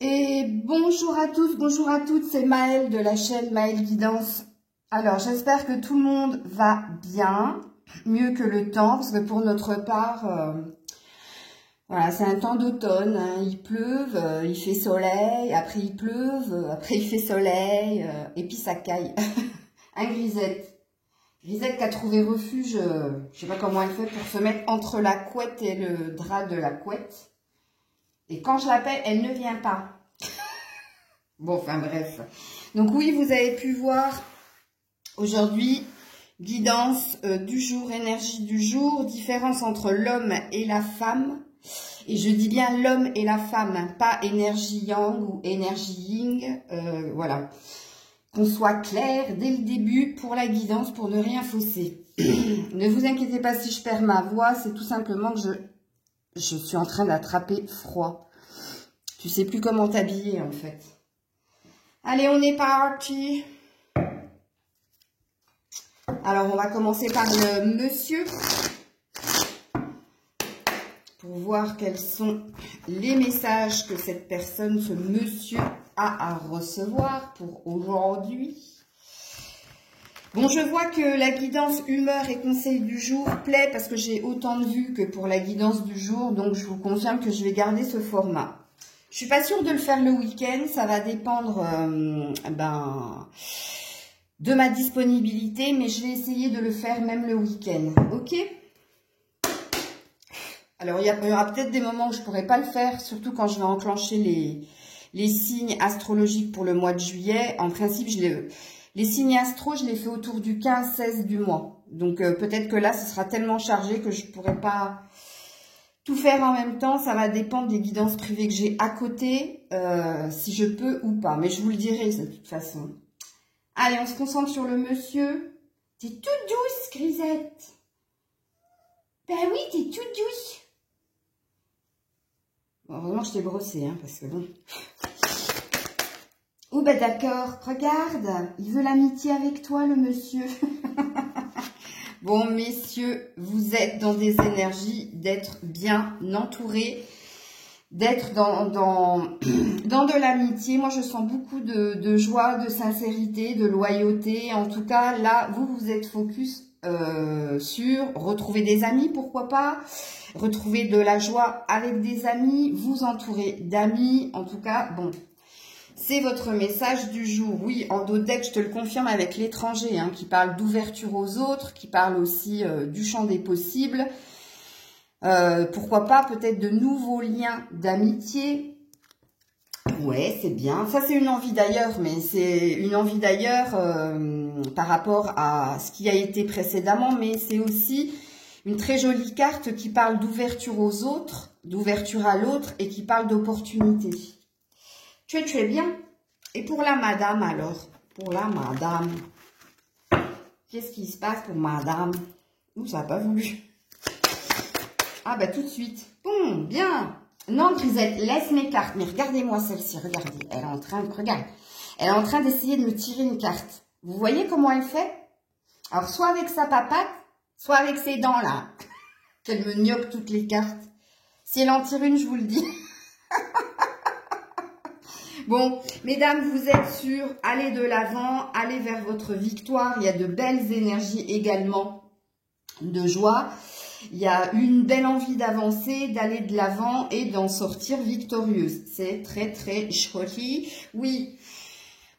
Et bonjour à tous, bonjour à toutes, c'est Maëlle de la chaîne Maëlle Guidance. Alors, j'espère que tout le monde va bien, mieux que le temps, parce que pour notre part, voilà, c'est un temps d'automne, hein, il pleuve, il fait soleil, après il pleuve, après il fait soleil, et puis ça caille. Un Grisette. Grisette qui a trouvé refuge, je sais pas comment elle fait, pour se mettre entre la couette et le drap de la couette. Et quand je l'appelle, elle ne vient pas. Bon, enfin bref. Donc oui, vous avez pu voir aujourd'hui, guidance du jour, énergie du jour, différence entre l'homme et la femme. Et je dis bien l'homme et la femme, hein, pas énergie yang ou énergie yin. Voilà. Qu'on soit clair dès le début pour la guidance, pour ne rien fausser. Ne vous inquiétez pas si je perds ma voix, c'est tout simplement que je suis en train d'attraper froid. Tu sais plus comment t'habiller en fait. Allez, on est parti. Alors, on va commencer par le monsieur. Pour voir quels sont les messages que cette personne, ce monsieur, a à recevoir pour aujourd'hui. Bon, je vois que la guidance humeur et conseil du jour plaît parce que j'ai autant de vues que pour la guidance du jour. Donc, je vous confirme que je vais garder ce format. Je suis pas sûre de le faire le week-end. Ça va dépendre de ma disponibilité. Mais je vais essayer de le faire même le week-end. Ok ? Alors, il y aura peut-être des moments où je pourrai pas le faire. Surtout quand je vais enclencher les signes astrologiques pour le mois de juillet. En principe, les signes astro, je les fais autour du 15-16 du mois. Donc, peut-être que là, ce sera tellement chargé que je pourrai pas tout faire en même temps. Ça va dépendre des guidances privées que j'ai à côté, si je peux ou pas. Mais je vous le dirai de toute façon. Allez, on se concentre sur le monsieur. T'es toute douce, Grisette. Ben oui, t'es toute douce. Bon, vraiment, je t'ai brossé, hein, parce que bon... Oh, ben d'accord, regarde, il veut l'amitié avec toi, le monsieur. Bon, messieurs, vous êtes dans des énergies d'être bien entourés, d'être dans de l'amitié. Moi, je sens beaucoup de joie, de sincérité, de loyauté. En tout cas, là, vous êtes focus sur retrouver des amis, pourquoi pas, retrouver de la joie avec des amis, vous entourer d'amis. En tout cas, bon... C'est votre message du jour. Oui, en dos de deck, je te le confirme avec l'étranger, hein, qui parle d'ouverture aux autres, qui parle aussi du champ des possibles. Pourquoi pas peut-être de nouveaux liens d'amitié. Ouais, c'est bien. Ça, c'est une envie d'ailleurs, mais c'est une envie d'ailleurs par rapport à ce qui a été précédemment, mais c'est aussi une très jolie carte qui parle d'ouverture aux autres, d'ouverture à l'autre et qui parle d'opportunité. Tu es bien. Et pour la madame alors? Pour la madame. Qu'est-ce qui se passe pour madame? Ouh, ça n'a pas voulu. Ah bah tout de suite. Bon, bien. Non, Grisette, laisse mes cartes. Mais regardez-moi celle-ci, regardez. Elle est en train de... Regarde. Elle est en train d'essayer de me tirer une carte. Vous voyez comment elle fait? Alors, soit avec sa papate, soit avec ses dents là. Qu'elle me gnoque toutes les cartes. Si elle en tire une, je vous le dis. Bon, mesdames, vous êtes sûres, allez de l'avant, allez vers votre victoire. Il y a de belles énergies également de joie. Il y a une belle envie d'avancer, d'aller de l'avant et d'en sortir victorieuse. C'est très, très joli. Oui,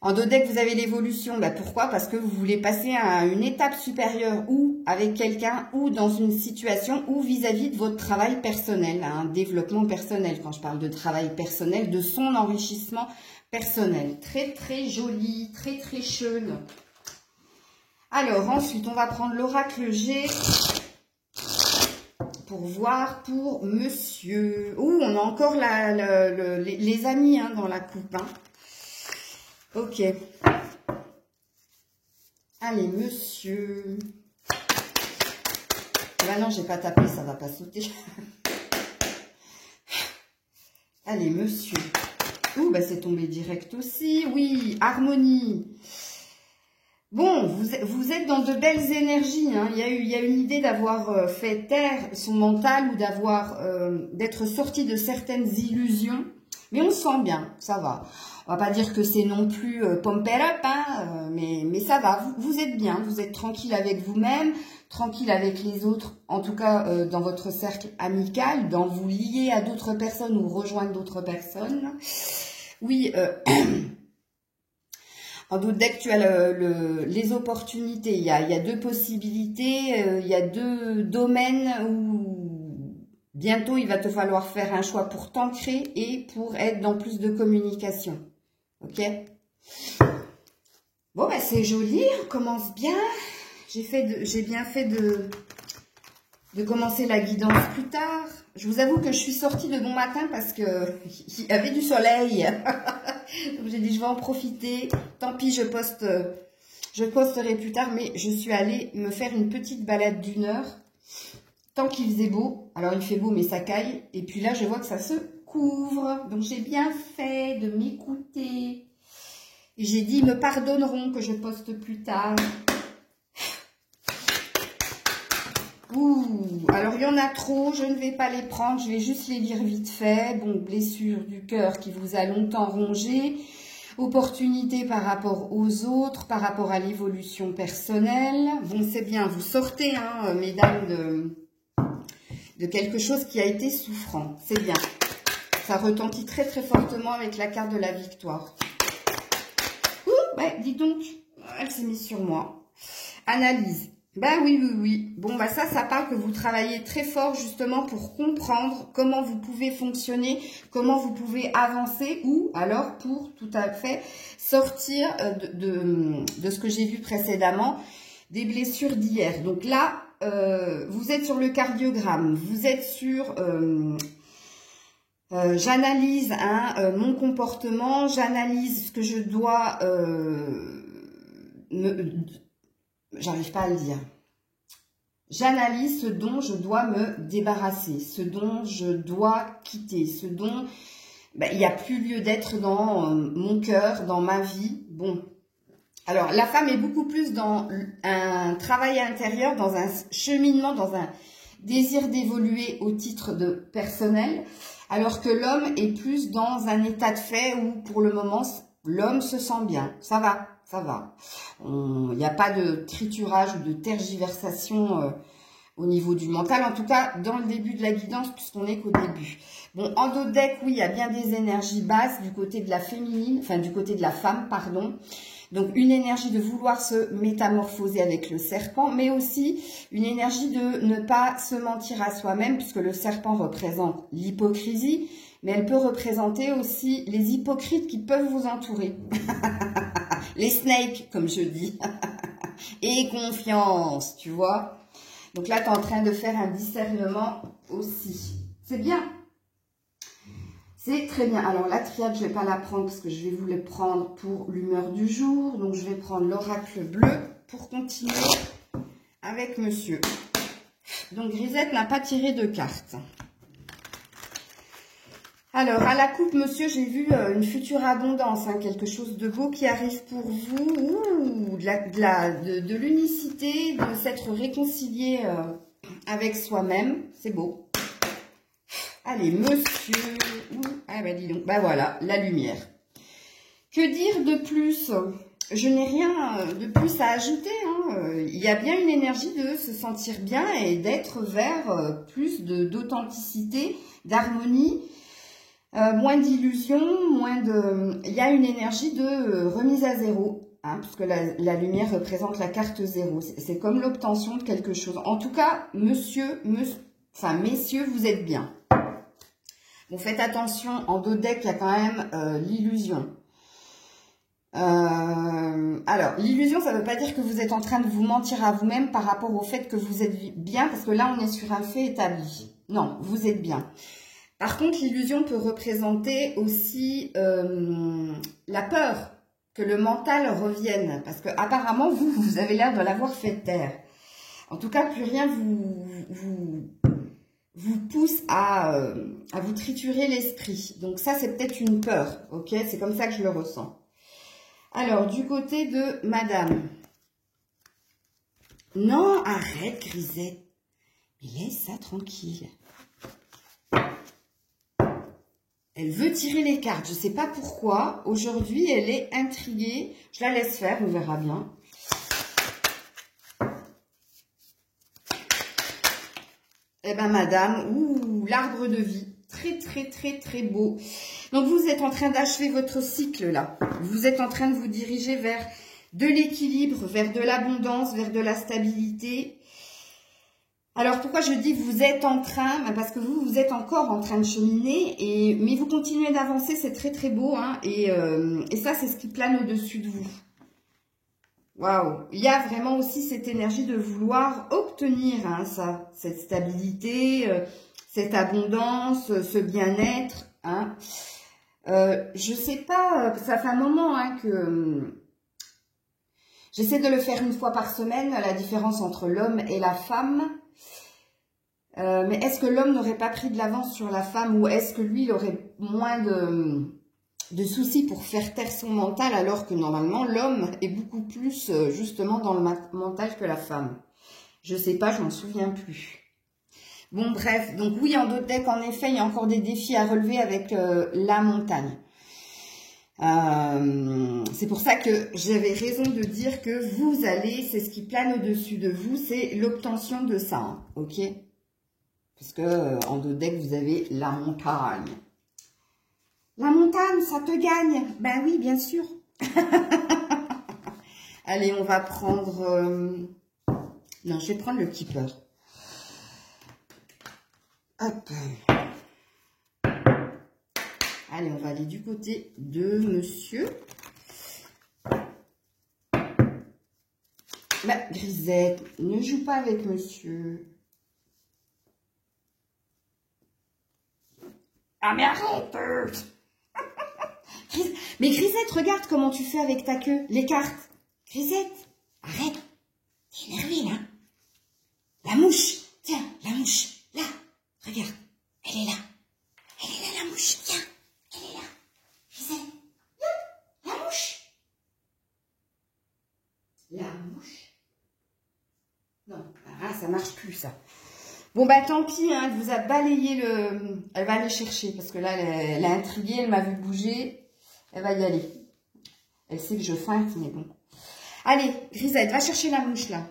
en dos de deck, vous avez l'évolution. Ben, pourquoi? Parce que vous voulez passer à une étape supérieure ou avec quelqu'un ou dans une situation ou vis-à-vis de votre travail personnel, un développement personnel. Quand je parle de travail personnel, de son enrichissement personnel. Très, très joli, très, très jeune. Alors, ensuite, on va prendre l'oracle G pour voir pour monsieur. Ouh, on a encore les amis hein, dans la coupe. Hein. Ok. Allez, monsieur. Bah non, j'ai pas tapé, ça va pas sauter. Allez, monsieur. Ouh, bah c'est tombé direct aussi. Oui, harmonie. Bon, vous êtes dans de belles énergies. Hein. Il y a une idée d'avoir fait taire son mental ou d'être sorti de certaines illusions. Mais on se sent bien, ça va. On va pas dire que c'est non plus pump it up, hein, mais ça va. Vous êtes bien, vous êtes tranquille avec vous-même, tranquille avec les autres, en tout cas dans votre cercle amical, dans vous lier à d'autres personnes ou rejoindre d'autres personnes. Oui, en d'autres decks, tu as les opportunités. Il y a deux possibilités, il y a deux domaines où bientôt il va te falloir faire un choix pour t'ancrer et pour être dans plus de communication. Ok? Bon, ben c'est joli, on commence bien. J'ai bien fait de commencer la guidance plus tard. Je vous avoue que je suis sortie de bon matin parce que il y avait du soleil. Donc j'ai dit je vais en profiter. Tant pis, je posterai plus tard, mais je suis allée me faire une petite balade d'1 heure. Tant qu'il faisait beau. Alors il fait beau mais ça caille. Et puis là je vois que ça se couvre. Donc j'ai bien fait de m'écouter. Et j'ai dit ils me pardonneront que je poste plus tard. Ouh, alors il y en a trop, je ne vais pas les prendre, je vais juste les lire vite fait. Bon, blessure du cœur qui vous a longtemps rongé, opportunité par rapport aux autres, par rapport à l'évolution personnelle. Bon, c'est bien, vous sortez, hein, mesdames, de quelque chose qui a été souffrant. C'est bien. Ça retentit très très fortement avec la carte de la victoire. Ouh, ouais, dis donc, elle s'est mise sur moi. Analyse. Ben oui, oui, oui. Bon, bah ça parle que vous travaillez très fort justement pour comprendre comment vous pouvez fonctionner, comment vous pouvez avancer ou alors pour tout à fait sortir de ce que j'ai vu précédemment, des blessures d'hier. Donc là, vous êtes sur le cardiogramme, vous êtes sur... j'analyse mon comportement, j'analyse ce que je dois... J'arrive pas à le dire. J'analyse ce dont je dois me débarrasser, ce dont je dois quitter, ce dont il n'y a plus lieu d'être dans mon cœur, dans ma vie. Bon, alors la femme est beaucoup plus dans un travail intérieur, dans un cheminement, dans un désir d'évoluer au titre de personnel, alors que l'homme est plus dans un état de fait où pour le moment l'homme se sent bien, ça va. Ça va. Il n'y a pas de triturage ou de tergiversation au niveau du mental. En tout cas, dans le début de la guidance, puisqu'on n'est qu'au début. Bon, en d'autres decks, oui, il y a bien des énergies basses du côté de la féminine, enfin du côté de la femme, pardon. Donc, une énergie de vouloir se métamorphoser avec le serpent, mais aussi une énergie de ne pas se mentir à soi-même, puisque le serpent représente l'hypocrisie, mais elle peut représenter aussi les hypocrites qui peuvent vous entourer. Les snakes, comme je dis. Et confiance, tu vois. Donc là, tu es en train de faire un discernement aussi. C'est bien. C'est très bien. Alors, la triade, je ne vais pas la prendre parce que je vais vous le prendre pour l'humeur du jour. Donc, je vais prendre l'oracle bleu pour continuer avec monsieur. Donc, Grisette n'a pas tiré de cartes. Alors, à la coupe, monsieur, j'ai vu une future abondance, hein, quelque chose de beau qui arrive pour vous. Ouh, de l'unicité, de s'être réconcilié avec soi-même. C'est beau. Allez, monsieur. Ah ben dis donc, ben voilà, la lumière. Que dire de plus? Je n'ai rien de plus à ajouter. Hein. Il y a bien une énergie de se sentir bien et d'être vers plus d'authenticité, d'harmonie. Moins d'illusions, moins de... Il y a une énergie de remise à zéro, hein, puisque la lumière représente la carte 0. C'est comme l'obtention de quelque chose. En tout cas, messieurs, vous êtes bien. Bon, faites attention, en dos deck, il y a quand même l'illusion. Alors, l'illusion, ça ne veut pas dire que vous êtes en train de vous mentir à vous-même par rapport au fait que vous êtes bien, parce que là, on est sur un fait établi. Non, vous êtes bien. Par contre, l'illusion peut représenter aussi la peur que le mental revienne. Parce que apparemment, vous avez l'air de l'avoir fait taire. En tout cas, plus rien vous pousse à vous triturer l'esprit. Donc ça, c'est peut-être une peur. Ok, c'est comme ça que je le ressens. Alors, du côté de madame. Non, arrête, Grisette. Mais laisse ça tranquille. Elle veut tirer les cartes. Je ne sais pas pourquoi. Aujourd'hui, elle est intriguée. Je la laisse faire, on verra bien. Eh ben, madame, ouh, l'arbre de vie. Très, très, très, très beau. Donc, vous êtes en train d'achever votre cycle, là. Vous êtes en train de vous diriger vers de l'équilibre, vers de l'abondance, vers de la stabilité. Alors, pourquoi je dis vous êtes en train? Parce que vous êtes encore en train de cheminer, mais vous continuez d'avancer, c'est très, très beau. Hein, et ça, c'est ce qui plane au-dessus de vous. Waouh! Il y a vraiment aussi cette énergie de vouloir obtenir hein, ça, cette stabilité, cette abondance, ce bien-être. Hein. Je sais pas, ça fait un moment hein, que j'essaie de le faire une fois par semaine, la différence entre l'homme et la femme. Mais est-ce que l'homme n'aurait pas pris de l'avance sur la femme ou est-ce que lui, il aurait moins de soucis pour faire taire son mental alors que normalement, l'homme est beaucoup plus justement dans le mental que la femme? Je sais pas, je m'en souviens plus. Bon, bref, donc oui, en d'autres decks, en effet, il y a encore des défis à relever avec la montagne. C'est pour ça que j'avais raison de dire que vous allez, c'est ce qui plane au-dessus de vous, c'est l'obtention de ça, hein, ok? Parce que en d'autres decks, vous avez la montagne. La montagne, ça te gagne? Ben oui, bien sûr. Allez, on va prendre... Non, je vais prendre le keeper. Hop. Allez, on va aller du côté de monsieur. Bah, Grisette, ne joue pas avec monsieur. Ah, mais arrête! Mais Grisette, regarde comment tu fais avec ta queue, les cartes. Grisette, arrête. T'es énervée, là. La mouche. Tiens, la mouche. Là, regarde. Elle est là. Elle est là, la mouche. Tiens, elle est là. Grisette. La mouche. La mouche. Non, ah, ça marche plus, ça. Bon, bah tant pis, hein, elle vous a balayé le... Elle va aller chercher, parce que là, elle a intrigué, elle m'a vu bouger. Elle va y aller. Elle sait que je feinte, mais bon. Allez, Grisette, va chercher la mouche, là.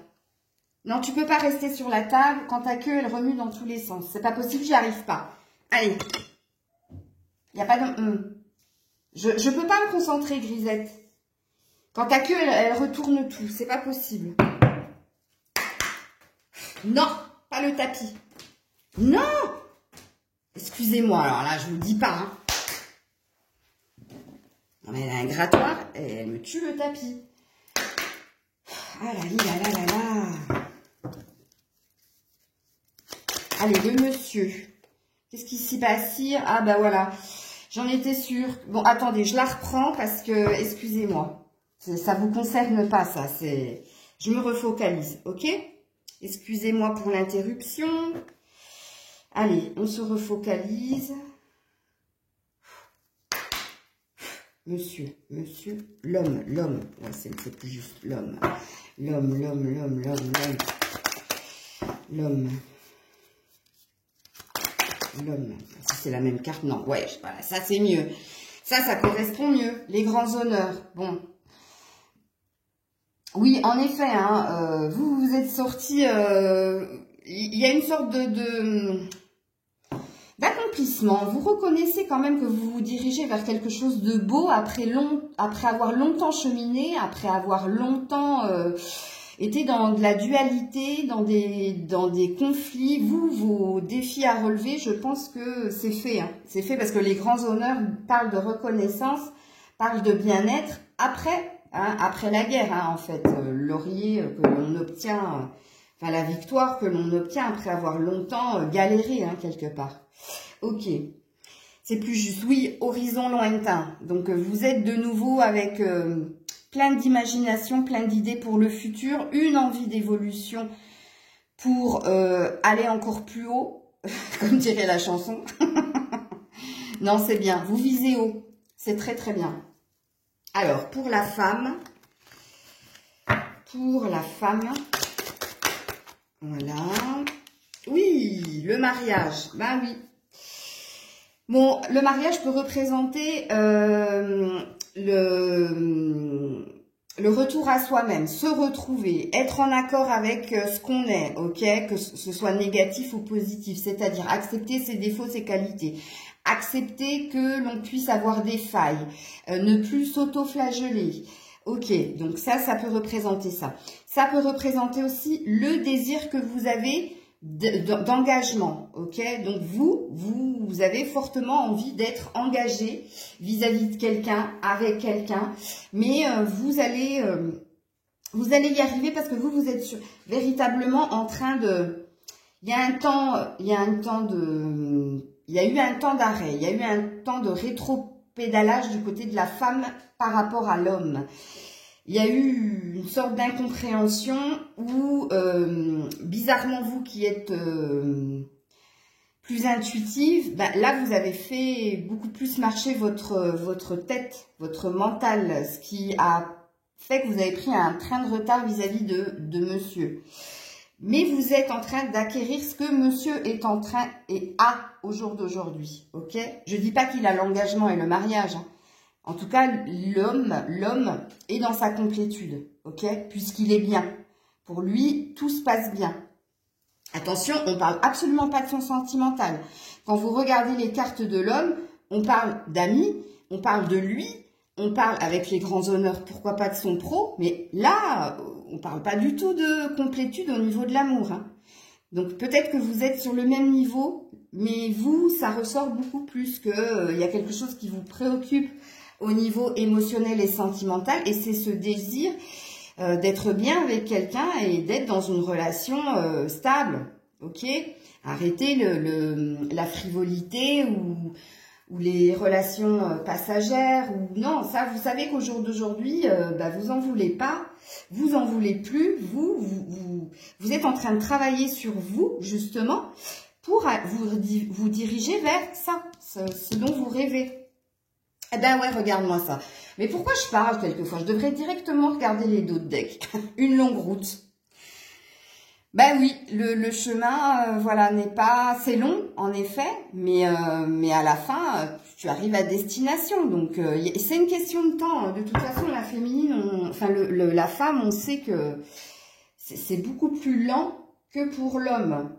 Non, tu peux pas rester sur la table. Quand ta queue, elle remue dans tous les sens. C'est pas possible, j'y arrive pas. Allez. Il n'y a pas de... Je peux pas me concentrer, Grisette. Quand ta queue, elle retourne tout. C'est pas possible. Non, pas le tapis. Non! Excusez-moi, alors là, je vous le dis pas. Hein. Non, mais elle a un grattoir et elle me tue le tapis. Ah là là là là là. Allez, le monsieur. Qu'est-ce qui s'y passe? Ah bah voilà. J'en étais sûre. Bon, attendez, je la reprends parce que, excusez-moi. Ça vous concerne pas, ça. Je me refocalise, ok? Excusez-moi pour l'interruption. Allez, on se refocalise. Monsieur, l'homme. Ouais, c'est plus juste l'homme. L'homme. Si c'est la même carte, non. Ouais, voilà, ça c'est mieux. Ça correspond mieux. Les grands honneurs. Bon. Oui, en effet, hein, vous êtes sortis... Il y a une sorte d'accomplissement. Vous reconnaissez quand même que vous vous dirigez vers quelque chose de beau après avoir longtemps cheminé, après avoir longtemps été dans de la dualité, dans des conflits. Vos défis à relever, je pense que c'est fait. Hein. C'est fait parce que les grands honneurs parlent de reconnaissance, parlent de bien-être après... Hein, après la guerre, hein, en fait, laurier que l'on obtient, enfin la victoire que l'on obtient après avoir longtemps galéré, hein, quelque part. Ok, c'est plus juste, oui, horizon lointain. Donc vous êtes de nouveau avec plein d'imagination, plein d'idées pour le futur, une envie d'évolution pour aller encore plus haut, comme dirait la chanson. Non, c'est bien, vous visez haut, c'est très très bien. Alors, pour la femme, voilà, oui, le mariage, ben oui, Bon, le mariage peut représenter le retour à soi-même, se retrouver, être en accord avec ce qu'on est, ok, que ce soit négatif ou positif, c'est-à-dire accepter ses défauts, ses qualités, accepter que l'on puisse avoir des failles, ne plus s'auto-flageller. Ok, donc ça peut représenter ça. Ça peut représenter aussi le désir que vous avez d'engagement, ok. Donc vous avez fortement envie d'être engagé vis-à-vis de quelqu'un, avec quelqu'un, mais vous allez y arriver parce que vous êtes véritablement en train de, il y a eu un temps d'arrêt, il y a eu un temps de rétropédalage du côté de la femme par rapport à l'homme. Il y a eu une sorte d'incompréhension où, bizarrement, vous qui êtes plus intuitive, ben, là, vous avez fait beaucoup plus marcher votre tête, votre mental, ce qui a fait que vous avez pris un train de retard vis-à-vis de monsieur. Mais vous êtes en train d'acquérir ce que monsieur est en train et a au jour d'aujourd'hui, ok? Je dis pas qu'il a l'engagement et le mariage, hein. En tout cas, l'homme est dans sa complétude, ok? Puisqu'il est bien. Pour lui, tout se passe bien. Attention, on parle absolument pas de son sentimental. Quand vous regardez les cartes de l'homme, on parle d'amis, on parle de lui, on parle avec les grands honneurs, pourquoi pas de son pro, mais là, on parle pas du tout de complétude au niveau de l'amour, hein. Donc peut-être que vous êtes sur le même niveau, mais vous, ça ressort beaucoup plus que y a quelque chose qui vous préoccupe au niveau émotionnel et sentimental, et c'est ce désir d'être bien avec quelqu'un et d'être dans une relation stable, ok? Arrêtez la frivolité ou les relations passagères, ou non, ça, vous savez qu'au jour d'aujourd'hui, bah, vous en voulez pas, vous en voulez plus, vous êtes en train de travailler sur vous, justement, pour vous diriger vers ça, ce dont vous rêvez. Eh ben ouais, regarde-moi ça. Mais pourquoi je parle quelquefois? Je devrais directement regarder les dos de deck. Une longue route. Ben oui, le chemin, voilà, n'est pas... C'est long, en effet, mais à la fin, tu arrives à destination. Donc, c'est une question de temps. De toute façon, la féminine, la femme, on sait que c'est beaucoup plus lent que pour l'homme.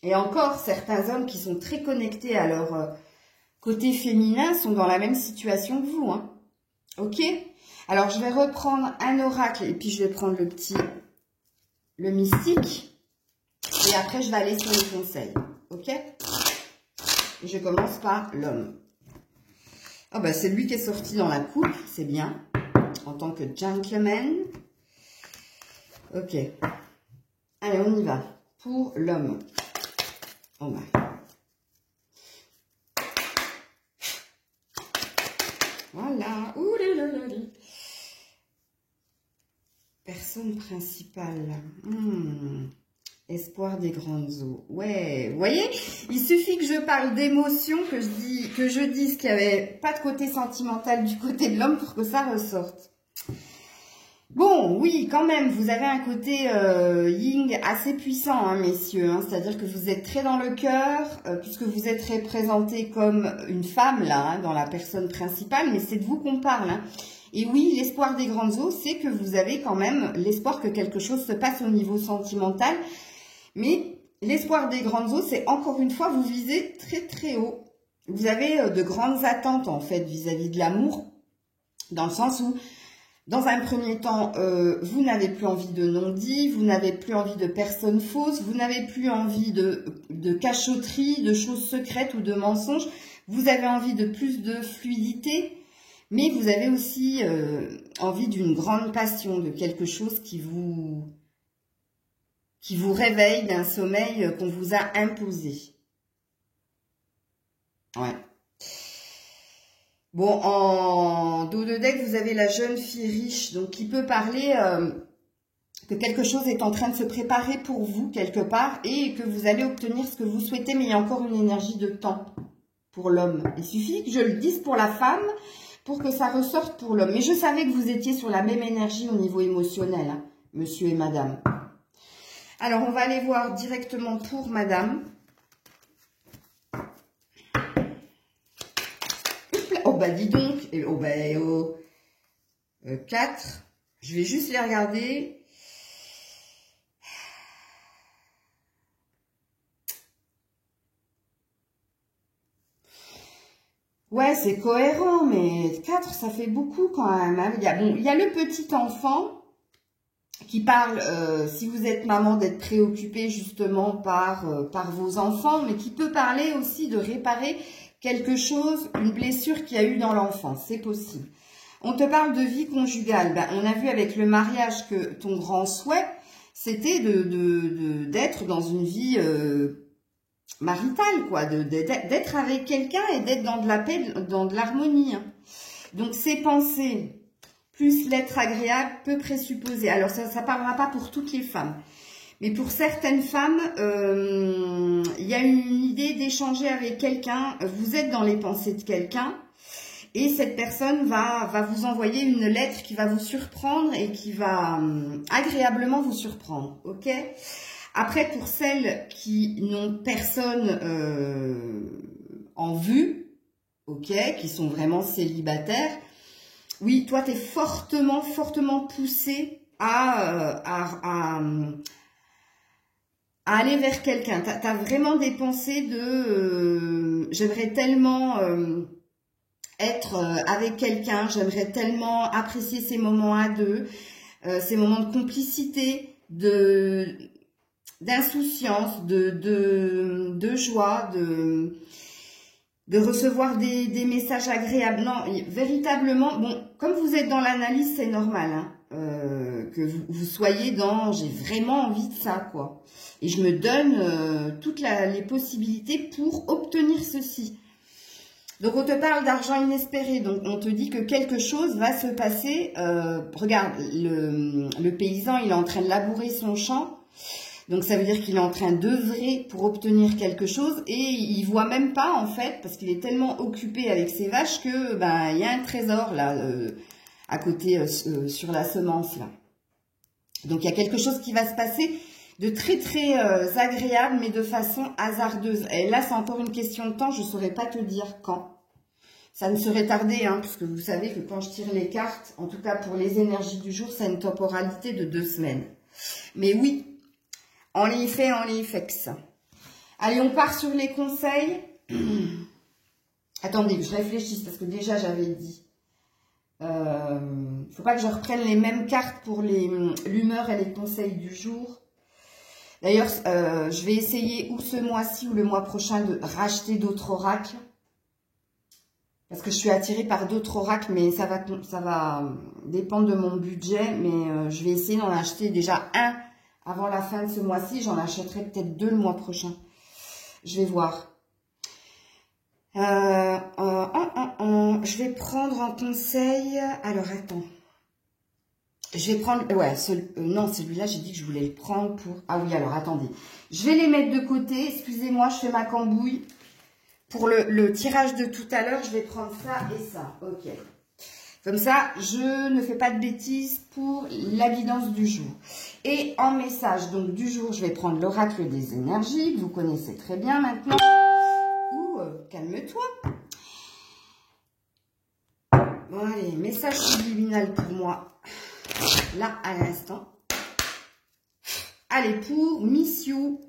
Et encore, certains hommes qui sont très connectés à leur... côté féminin sont dans la même situation que vous, hein. Ok? Alors, je vais reprendre un oracle et puis je vais prendre le mystique. Et après, je vais aller sur les conseils. Ok? Et je commence par l'homme. Ah bah, c'est lui qui est sorti dans la coupe. C'est bien. En tant que gentleman. Ok. Allez, on y va. Pour l'homme. Oh bah. Voilà. Ouh là là là là. Personne principale. Espoir des grandes eaux. Ouais, vous voyez, il suffit que je parle d'émotion, que je dise qu'il n'y avait pas de côté sentimental du côté de l'homme pour que ça ressorte. Bon, oui, quand même, vous avez un côté yin assez puissant, hein, messieurs. Hein, c'est-à-dire que vous êtes très dans le cœur, puisque vous êtes représenté comme une femme, là, hein, dans la personne principale, mais c'est de vous qu'on parle. Hein. Et oui, l'espoir des grandes eaux, c'est que vous avez quand même l'espoir que quelque chose se passe au niveau sentimental. Mais l'espoir des grandes eaux, c'est encore une fois, vous visez très très haut. Vous avez de grandes attentes, en fait, vis-à-vis de l'amour, dans le sens où, dans un premier temps, vous n'avez plus envie de non-dit, vous n'avez plus envie de personnes fausses, vous n'avez plus envie de cachotterie, de choses secrètes ou de mensonges. Vous avez envie de plus de fluidité, mais vous avez aussi envie d'une grande passion, de quelque chose qui vous réveille d'un sommeil qu'on vous a imposé. Ouais. Bon, en dos de deck, vous avez la jeune fille riche, donc qui peut parler que quelque chose est en train de se préparer pour vous, quelque part, et que vous allez obtenir ce que vous souhaitez, mais il y a encore une énergie de temps pour l'homme. Il suffit que je le dise pour la femme, pour que ça ressorte pour l'homme. Mais je savais que vous étiez sur la même énergie au niveau émotionnel, hein, monsieur et madame. Alors, on va aller voir directement pour madame. bah dis donc. Et, oh, bah, 4. Je vais juste les regarder. Ouais, c'est cohérent, mais 4, ça fait beaucoup quand même, hein. Il y a le petit enfant qui parle, si vous êtes maman, d'être préoccupée justement par vos enfants, mais qui peut parler aussi de réparer quelque chose, une blessure qu'il y a eu dans l'enfance, c'est possible. On te parle de vie conjugale. Ben, on a vu avec le mariage que ton grand souhait, c'était d'être dans une vie maritale, quoi, d'être avec quelqu'un et d'être dans de la paix, dans de l'harmonie. Hein. Donc, ces pensées, plus l'être agréable, peut présupposer. Alors, ça ne parlera pas pour toutes les femmes. Mais pour certaines femmes, il y a une idée d'échanger avec quelqu'un. Vous êtes dans les pensées de quelqu'un. Et cette personne va vous envoyer une lettre qui va vous surprendre et qui va agréablement vous surprendre. Ok ? Après, pour celles qui n'ont personne en vue, ok, qui sont vraiment célibataires, oui, toi, tu es fortement, fortement poussé à aller vers quelqu'un. Tu as vraiment des pensées de j'aimerais tellement être avec quelqu'un, j'aimerais tellement apprécier ces moments à deux, ces moments de complicité, d'insouciance, de joie, de recevoir des messages agréables. Non, véritablement, bon, comme vous êtes dans l'analyse, c'est normal, hein, que vous soyez dans « j'ai vraiment envie de ça », quoi. Et je me donne toutes les possibilités pour obtenir ceci. Donc, on te parle d'argent inespéré. Donc, on te dit que quelque chose va se passer. Regarde, le paysan, il est en train de labourer son champ. Donc, ça veut dire qu'il est en train d'œuvrer pour obtenir quelque chose. Et il voit même pas, en fait, parce qu'il est tellement occupé avec ses vaches que, ben, il y a un trésor, là, à côté, sur la semence, là. Donc, il y a quelque chose qui va se passer de très, très agréable, mais de façon hasardeuse. Et là, c'est encore une question de temps, je ne saurais pas te dire quand. Ça ne serait tardé, hein, parce que vous savez que quand je tire les cartes, en tout cas pour les énergies du jour, c'est une temporalité de 2 semaines. Mais oui, on les fait. Allez, on part sur les conseils. Attendez, je réfléchisse, parce que déjà, j'avais dit. Il ne faut pas que je reprenne les mêmes cartes pour l'humeur et les conseils du jour. D'ailleurs, je vais essayer ou ce mois-ci ou le mois prochain de racheter d'autres oracles. Parce que je suis attirée par d'autres oracles, mais ça va dépendre de mon budget. Mais je vais essayer d'en acheter déjà un avant la fin de ce mois-ci. J'en achèterai peut-être 2 le mois prochain. Je vais voir. Je vais prendre en conseil... Alors, attends. Je vais prendre... Ouais, non, celui-là, j'ai dit que je voulais le prendre pour... Ah oui, alors, attendez. Je vais les mettre de côté. Excusez-moi, je fais ma cambouille. Pour le tirage de tout à l'heure, je vais prendre ça et ça. Ok. Comme ça, je ne fais pas de bêtises pour la guidance du jour. Et en message donc du jour, je vais prendre l'oracle des énergies. Que vous connaissez très bien maintenant. Ouh, calme-toi. Bon, allez, message subliminal pour moi. Là, à l'instant. Allez, pour Miss You.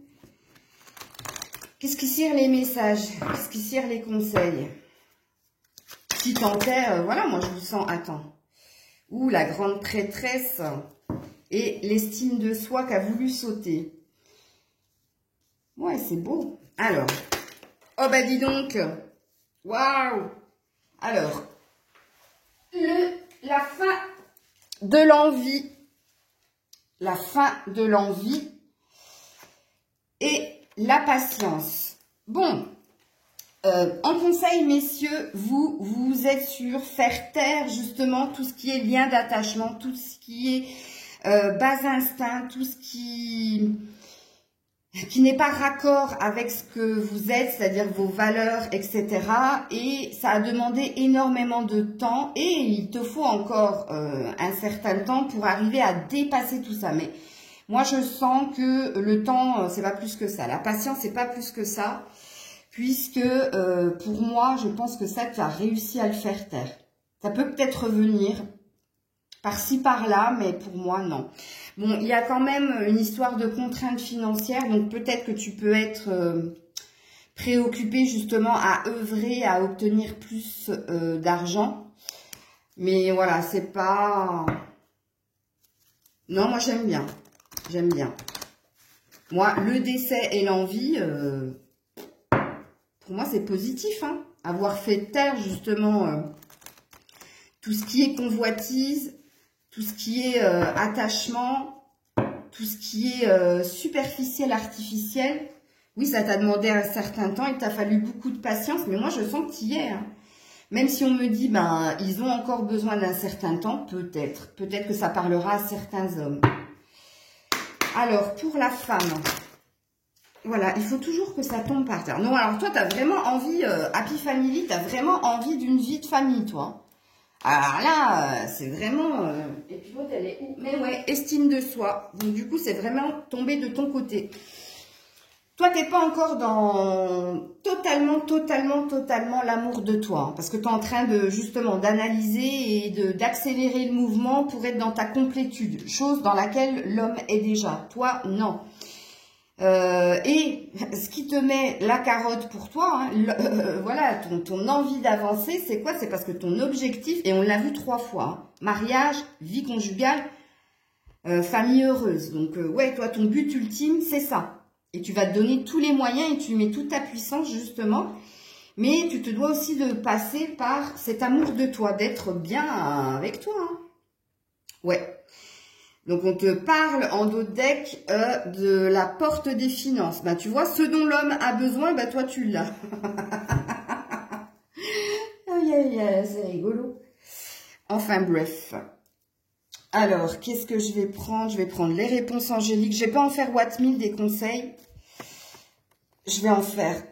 Qu'est-ce qui sert les messages? Qu'est-ce qui sert les conseils? Si tant est, voilà, moi je vous sens... Attends. Ouh, la grande prêtresse et l'estime de soi qui a voulu sauter. Ouais, c'est beau. Alors. Oh, bah dis donc. Waouh. Alors. La fin de l'envie. La fin de l'envie. Et la patience. Bon. En conseil, messieurs, vous êtes sur faire taire justement tout ce qui est lien d'attachement, tout ce qui est bas instinct, tout ce qui n'est pas raccord avec ce que vous êtes, c'est-à-dire vos valeurs, etc. Et ça a demandé énormément de temps et il te faut encore un certain temps pour arriver à dépasser tout ça. Mais moi, je sens que le temps, c'est pas plus que ça. La patience, c'est pas plus que ça. puisque pour moi, je pense que ça, tu as réussi à le faire taire. Ça peut peut-être revenir par-ci, par-là, mais pour moi, non. Bon, il y a quand même une histoire de contraintes financières, donc peut-être que tu peux être préoccupé justement à œuvrer, à obtenir plus d'argent. Mais voilà, c'est pas... Non, moi j'aime bien. J'aime bien. Moi, le décès et l'envie, pour moi c'est positif. Hein. Avoir fait taire justement tout ce qui est convoitise, tout ce qui est attachement, tout ce qui est superficiel, artificiel. Oui, ça t'a demandé un certain temps, il t'a fallu beaucoup de patience, mais moi je sens que tu y es. Hein. Même si on me dit, ben, ils ont encore besoin d'un certain temps, peut-être. Peut-être que ça parlera à certains hommes. Alors, pour la femme, voilà, il faut toujours que ça tombe par terre. Non, alors toi, tu as vraiment envie, Happy Family, tu as vraiment envie d'une vie de famille, toi. Alors là, c'est vraiment... Et puis l'autre, elle est où? Mais ouais, estime de soi. Donc du coup, c'est vraiment tombé de ton côté. Toi, tu n'es pas encore dans totalement l'amour de toi. Hein, parce que tu es en train de, justement, d'analyser et d'accélérer le mouvement pour être dans ta complétude. Chose dans laquelle l'homme est déjà. Toi, non. Et ce qui te met la carotte pour toi, hein, voilà, ton envie d'avancer, c'est quoi? C'est parce que ton objectif, et on l'a vu 3 fois, hein, mariage, vie conjugale, famille heureuse. Donc, ouais, toi, ton but ultime, c'est ça. Et tu vas te donner tous les moyens et tu mets toute ta puissance, justement. Mais tu te dois aussi de passer par cet amour de toi, d'être bien avec toi. Hein. Ouais. Donc, on te parle en dos de deck de la porte des finances. Ben, tu vois, ce dont l'homme a besoin, ben, toi, tu l'as. Aïe, aïe, aïe, c'est rigolo. Enfin, bref. Alors, qu'est-ce que je vais prendre? Je vais prendre les réponses angéliques. Je ne vais pas en faire What 1000 des conseils. Je vais en faire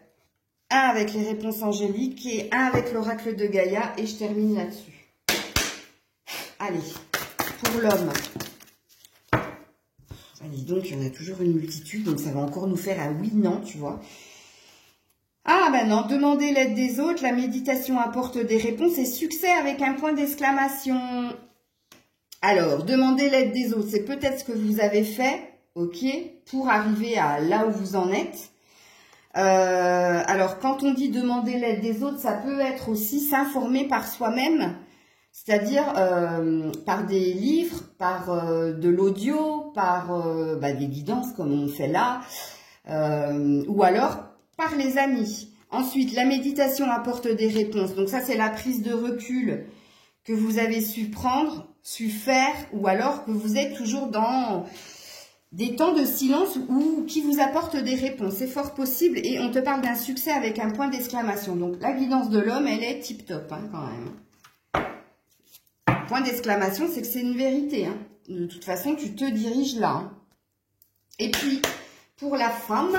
un avec les réponses angéliques et un avec l'oracle de Gaïa. Et je termine là-dessus. Allez, pour l'homme. Allez, donc, il y en a toujours une multitude. Donc, ça va encore nous faire un oui, non, tu vois. Ah, ben non, demander l'aide des autres. La méditation apporte des réponses et succès avec un point d'exclamation. Alors, demander l'aide des autres, c'est peut-être ce que vous avez fait, ok, pour arriver à là où vous en êtes. Alors, quand on dit demander l'aide des autres, ça peut être aussi s'informer par soi-même, c'est-à-dire par des livres, par de l'audio, par des guidances comme on fait là, ou alors par les amis. Ensuite, la méditation apporte des réponses. Donc ça, c'est la prise de recul que vous avez su prendre, su faire, ou alors que vous êtes toujours dans des temps de silence ou qui vous apportent des réponses. C'est fort possible et on te parle d'un succès avec un point d'exclamation. Donc la guidance de l'homme, elle est tip top hein, quand même. Point d'exclamation, c'est que c'est une vérité. Hein. De toute façon, tu te diriges là. Hein. Et puis, pour la femme,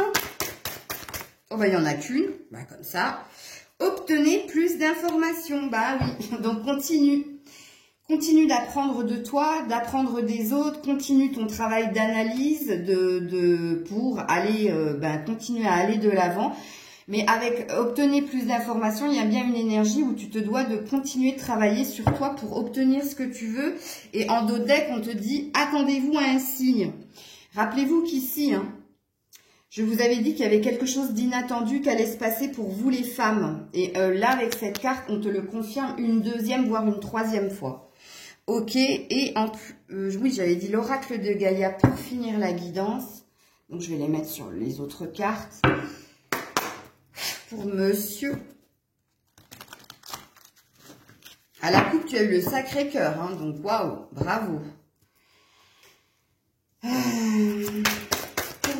oh ben, il n'y en a qu'une, ben, comme ça. Obtenez plus d'informations. Bah oui, donc continue. Continue d'apprendre de toi, d'apprendre des autres, continue ton travail d'analyse pour aller, continuer à aller de l'avant. Mais avec obtenir plus d'informations, il y a bien une énergie où tu te dois de continuer de travailler sur toi pour obtenir ce que tu veux. Et en dos de deck, on te dit, attendez-vous à un signe. Rappelez-vous qu'ici, hein, je vous avais dit qu'il y avait quelque chose d'inattendu qui allait se passer pour vous les femmes. Et là, avec cette carte, on te le confirme une deuxième, voire une troisième fois. Ok, et oui, j'avais dit l'oracle de Gaïa pour finir la guidance. Donc, je vais les mettre sur les autres cartes. Pour monsieur. À la coupe, tu as eu le Sacré-Cœur, hein, donc waouh, bravo. Pour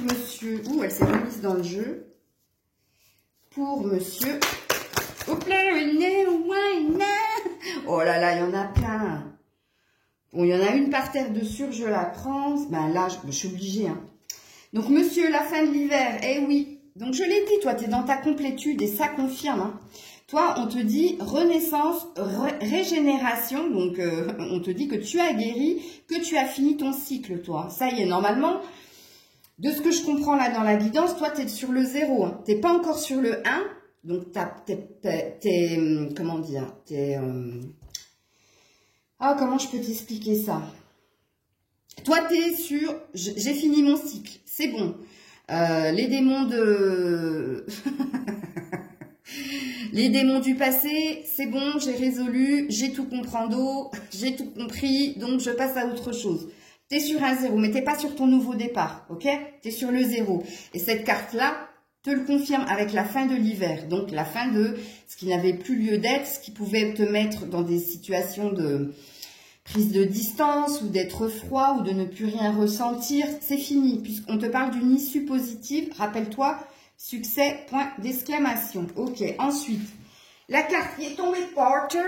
monsieur, ouh, elle s'est remise dans le jeu. Pour monsieur. Oh là là, il y en a plein. Bon, il y en a une par terre de sûr, je la prends. Ben là, je suis obligée. Hein. Donc, monsieur, la fin de l'hiver, eh oui. Donc, je l'ai dit, toi, tu es dans ta complétude et ça confirme. Hein. Toi, on te dit renaissance, régénération. Donc, on te dit que tu as guéri, que tu as fini ton cycle, toi. Ça y est, normalement, De ce que je comprends là dans la guidance, toi, tu es sur le 0. Hein. Tu n'es pas encore sur le 1. Donc, comment dire, comment je peux t'expliquer ça? Toi, tu es sur, j'ai fini mon cycle, c'est bon. Les démons les démons du passé, c'est bon, j'ai résolu, j'ai tout comprendo, j'ai tout compris, donc je passe à autre chose. Tu es sur un 0, mais tu n'es pas sur ton nouveau départ, ok? Tu es sur le 0. Et cette carte-là te le confirme avec la fin de l'hiver. Donc, la fin de ce qui n'avait plus lieu d'être, ce qui pouvait te mettre dans des situations de prise de distance ou d'être froid ou de ne plus rien ressentir. C'est fini, puisqu'on te parle d'une issue positive. Rappelle-toi, succès, point d'exclamation. Ok, ensuite, la carte qui est tombée de Porter,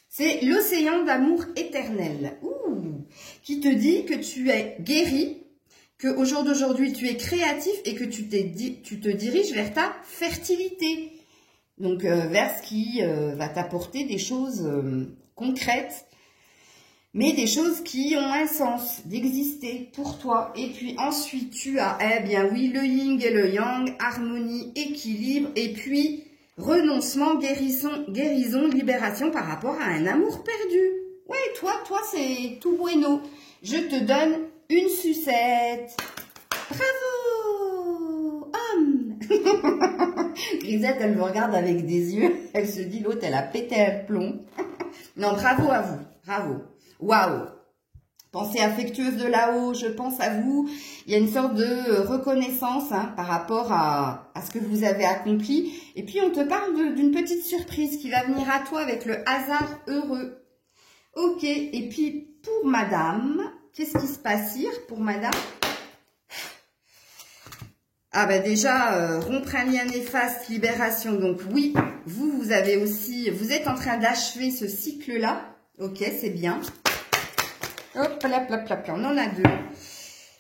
c'est l'océan d'amour éternel. Ouh, qui te dit que tu es guéri, qu'au jour d'aujourd'hui, tu es créatif et que tu te diriges vers ta fertilité. Donc, vers ce qui va t'apporter des choses concrètes, mais des choses qui ont un sens d'exister pour toi. Et puis ensuite, tu as, eh bien oui, le yin et le yang, harmonie, équilibre, et puis renoncement, guérison, libération par rapport à un amour perdu. Ouais, toi, c'est tout bueno. Je te donne une sucette. Bravo, homme. Grisette, elle me regarde avec des yeux. Elle se dit, l'autre, elle a pété un plomb. Non, bravo à vous. Bravo. Waouh. Pensée affectueuse de là-haut, je pense à vous. Il y a une sorte de reconnaissance par rapport à ce que vous avez accompli. Et puis, on te parle d'une petite surprise qui va venir à toi avec le hasard heureux. Ok. Et puis, pour madame, qu'est-ce qui se passe hier pour madame? Ah bah déjà, rompre un lien néfaste, libération. Donc oui, vous avez aussi, vous êtes en train d'achever ce cycle-là. Ok, c'est bien. Hop, là, on en a deux.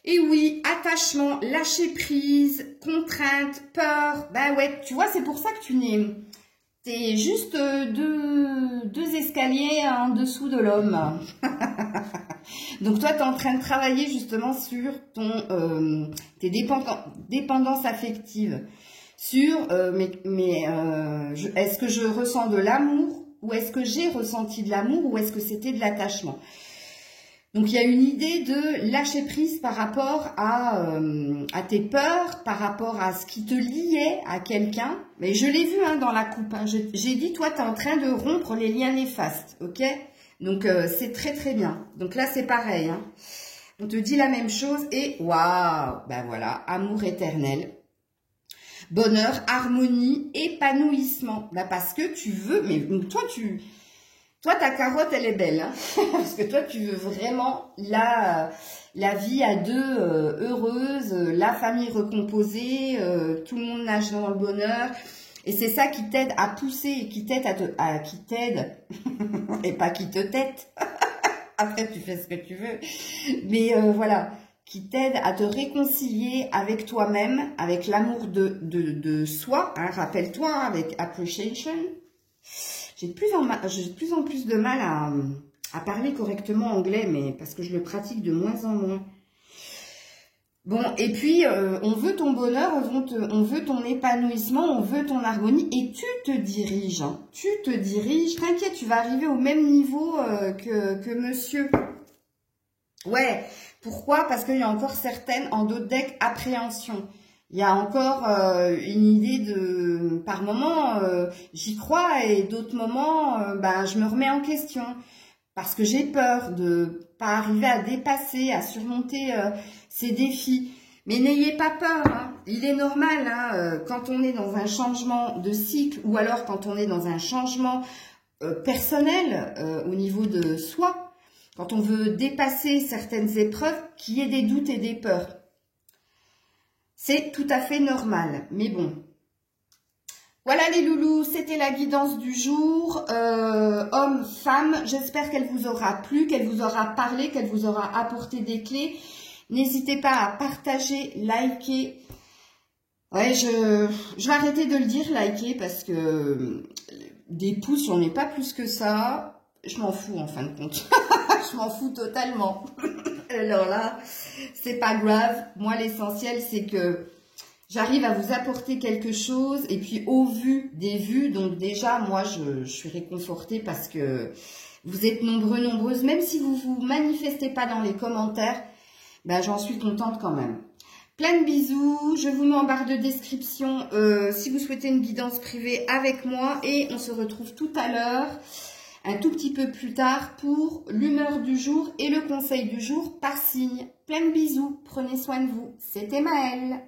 Et oui, attachement, lâcher prise, contrainte, peur. Bah ouais, tu vois, c'est pour ça que t'es juste deux escaliers en dessous de l'homme. Donc toi, tu es en train de travailler justement sur tes dépendances affectives. Sur, est-ce que je ressens de l'amour ou est-ce que j'ai ressenti de l'amour ou est-ce que c'était de l'attachement? Donc, il y a une idée de lâcher prise par rapport à tes peurs, par rapport à ce qui te liait à quelqu'un. Mais je l'ai vu dans la coupe. J'ai dit, toi, tu es en train de rompre les liens néfastes, ok? Donc, c'est très, très bien. Donc là, c'est pareil. On te dit la même chose et waouh! Ben voilà, amour éternel. Bonheur, harmonie, épanouissement. Ben parce que tu veux, mais toi, ta carotte, elle est belle. Parce que toi, tu veux vraiment la vie à deux heureuse, la famille recomposée, tout le monde nage dans le bonheur. Et c'est ça qui t'aide à pousser et qui t'aide qui t'aide et pas qui te tête. Après, tu fais ce que tu veux. Mais voilà, qui t'aide à te réconcilier avec toi-même, avec l'amour de soi. Rappelle-toi, avec appreciation. J'ai de plus en plus de mal à parler correctement anglais, mais parce que je le pratique de moins en moins. Bon, et puis, on veut ton bonheur, on veut ton épanouissement, on veut ton harmonie, et tu te diriges, t'inquiète, tu vas arriver au même niveau que monsieur. Ouais, pourquoi? Parce qu'il y a encore certaines, en d'autres decks, appréhension. Il y a encore une idée de, par moment, j'y crois, et d'autres moments, je me remets en question. Parce que j'ai peur de pas arriver à dépasser, à surmonter ces défis. Mais n'ayez pas peur, il est normal, quand on est dans un changement de cycle ou alors quand on est dans un changement personnel au niveau de soi, quand on veut dépasser certaines épreuves, qu'il y ait des doutes et des peurs. C'est tout à fait normal, mais bon. Voilà les loulous, c'était la guidance du jour, homme, femme. J'espère qu'elle vous aura plu, qu'elle vous aura parlé, qu'elle vous aura apporté des clés. N'hésitez pas à partager, liker. Ouais, je vais arrêter de le dire, liker, parce que des pouces, j'en ai pas plus que ça. Je m'en fous en fin de compte. Je m'en fous totalement. Alors là, c'est pas grave. Moi, l'essentiel, c'est que j'arrive à vous apporter quelque chose. Et puis, au vu des vues, donc déjà, moi, je suis réconfortée parce que vous êtes nombreux, nombreuses. Même si vous vous manifestez pas dans les commentaires, ben, j'en suis contente quand même. Plein de bisous. Je vous mets en barre de description si vous souhaitez une guidance privée avec moi. Et on se retrouve tout à l'heure, un tout petit peu plus tard, pour l'humeur du jour et le conseil du jour par signe. Plein de bisous. Prenez soin de vous. C'était Maëlle.